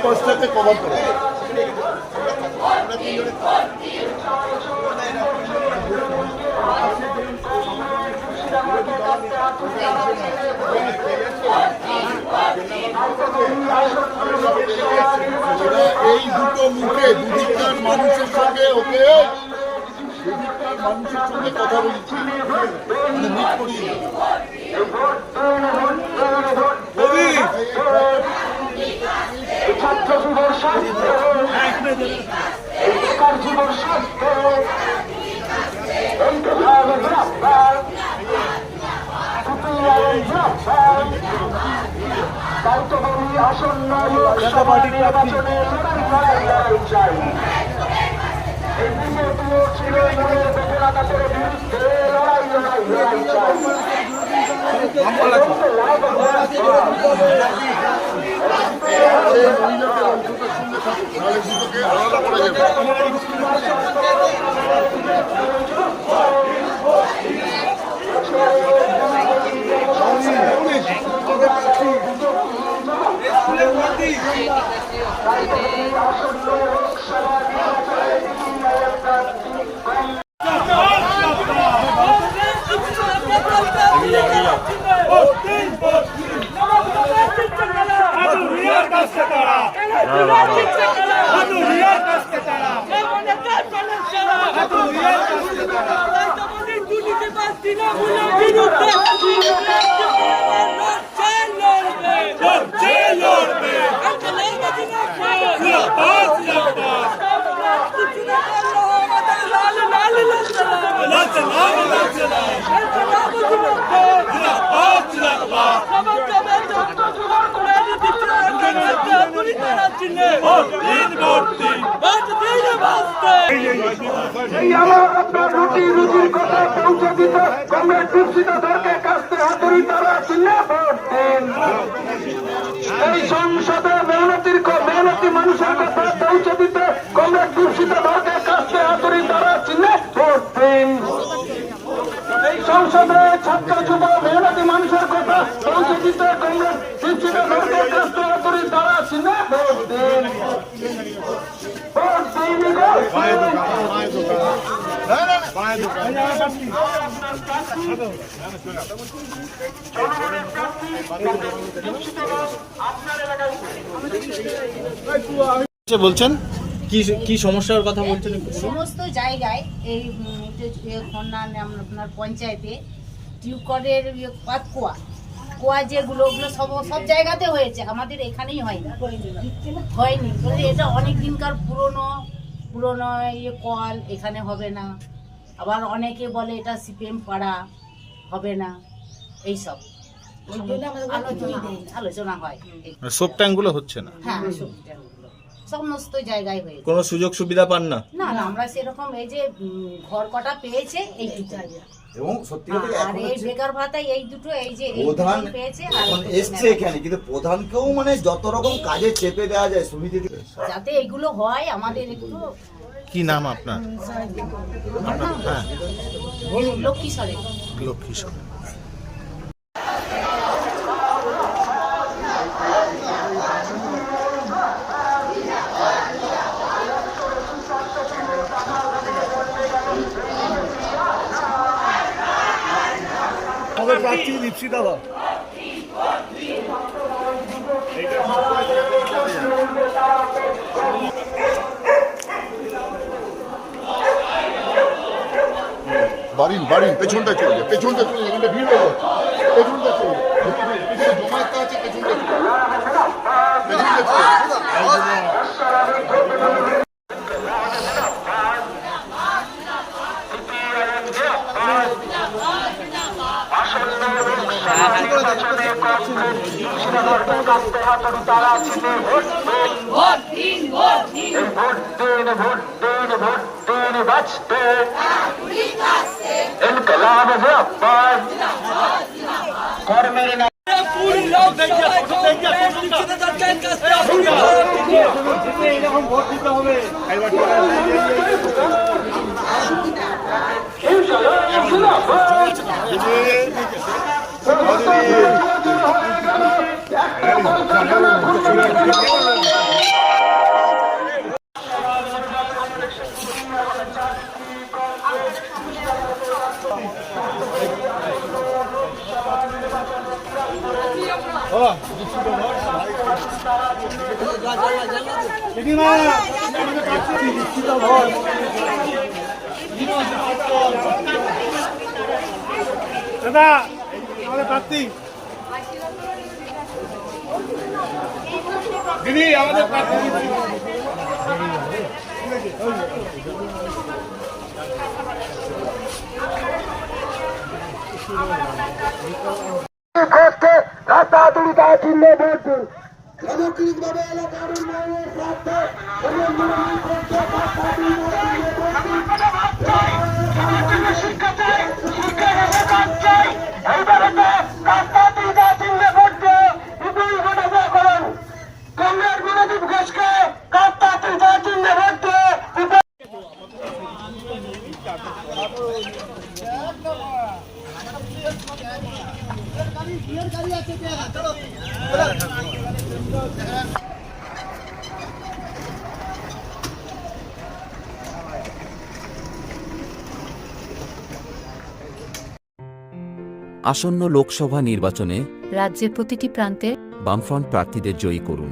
পাঁচটাতে cover করে এই দুটো মুখে দুদিককার মানুষের সঙ্গে ওকে দুদিককার মানুষের সঙ্গে কথা বলছি মানে মিট করিয়ে আসন্ন নির্বাচনে লড়াই চাই। এই বিজেপি ছিল বেকারদের বিরুদ্ধে লড়াই চাই। রুটির কথা পৌঁছে দিতে কংগ্রেস দূষিতদেরকে কাছে হাতুড়ি তারা চিহ্নে ভোট দিন। এই সংসদে মেহনতি মানুষের কথা পৌঁছে দিতে কংগ্রেস দূষিতদেরকে কাছে হাতুড়ি তারা চিহ্নে ভোট দিন। এই সংসদে ছাত্র যুব মেহনতি মানুষের কথা পৌঁছে দিতে কংগ্রেস দূষিতদেরকে কাছে হাতুড়ি তারা চিহ্নে ভোট দিন। বলছেন কি সমস্যার কথা বলছেন? সমস্ত জায়গায় এই আপনার পঞ্চায়েতে টিউবকলের কোয়া যেগুলো ওগুলো সব জায়গাতে হয়েছে, আমাদের এখানেই হয়নি। এটা অনেক দিনকার পুরনো কল, এখানে হবে না। আবার অনেকে বলে এটা সিপিএম পাড়া, হবে না। এইসব আলোচনা হয়। সোপ ট্যাঙ্কগুলো হচ্ছে না। হ্যাঁ, সোপ ট্যাঙ্কগুলো সমস্ত জায়গায় হয়েছে। কোনো সুযোগ সুবিধা পান না? না, আমরা সেরকম এই যে ঘর কটা পেয়েছে এইটুকু। এবং সত্যি কথা আর এই বেকার ভাতা এই দুটো এই যে প্রধান পেয়েছে এখন এসছে এখানে, কিন্তু প্রধানকেও মানে যত রকম কাজে চেপে দেওয়া যায় সুবিধা যাতে এগুলো হয় আমাদের একটু। কি নাম আপনার? হ্যাঁ, লক্ষ্মী সরেন। লক্ষ্মী সরেন। আমাদের প্রার্থী লিপসিতা দাও। বাড়ির পেছনটা চলে যায়, পেছনটা চলে যায়, ভিড় হয়ে যাচ্ছে, পেছনটা চলে যায়, জমায়েতটা আছে, পেছনটা চলে ভোট দিতে হবে। দাদা আমাদের প্রার্থী দিদি আমাদের প্রার্থী ঘোষকে রাস্তা হাতুড়িটা চিহ্নে ভোট দিন। সামগ্রিকভাবে এলাকার উন্নয়নের স্বার্থে শিক্ষা চাই, শিক্ষার অধিকার চাই। এইবারে রাস্তা হাতুড়িটা চিহ্নে ভোট দিয়ে বিপুল ভোটে জয় করুন। কংগ্রেস বিরোধী ঘোষকে রাস্তা হাতুড়িটা চিহ্নে ভোট দিয়ে বিপুল আসন্ন লোকসভা নির্বাচনে রাজ্যের প্রতিটি প্রান্তে বামফ্রন্ট প্রার্থীদের জয়ী করুন।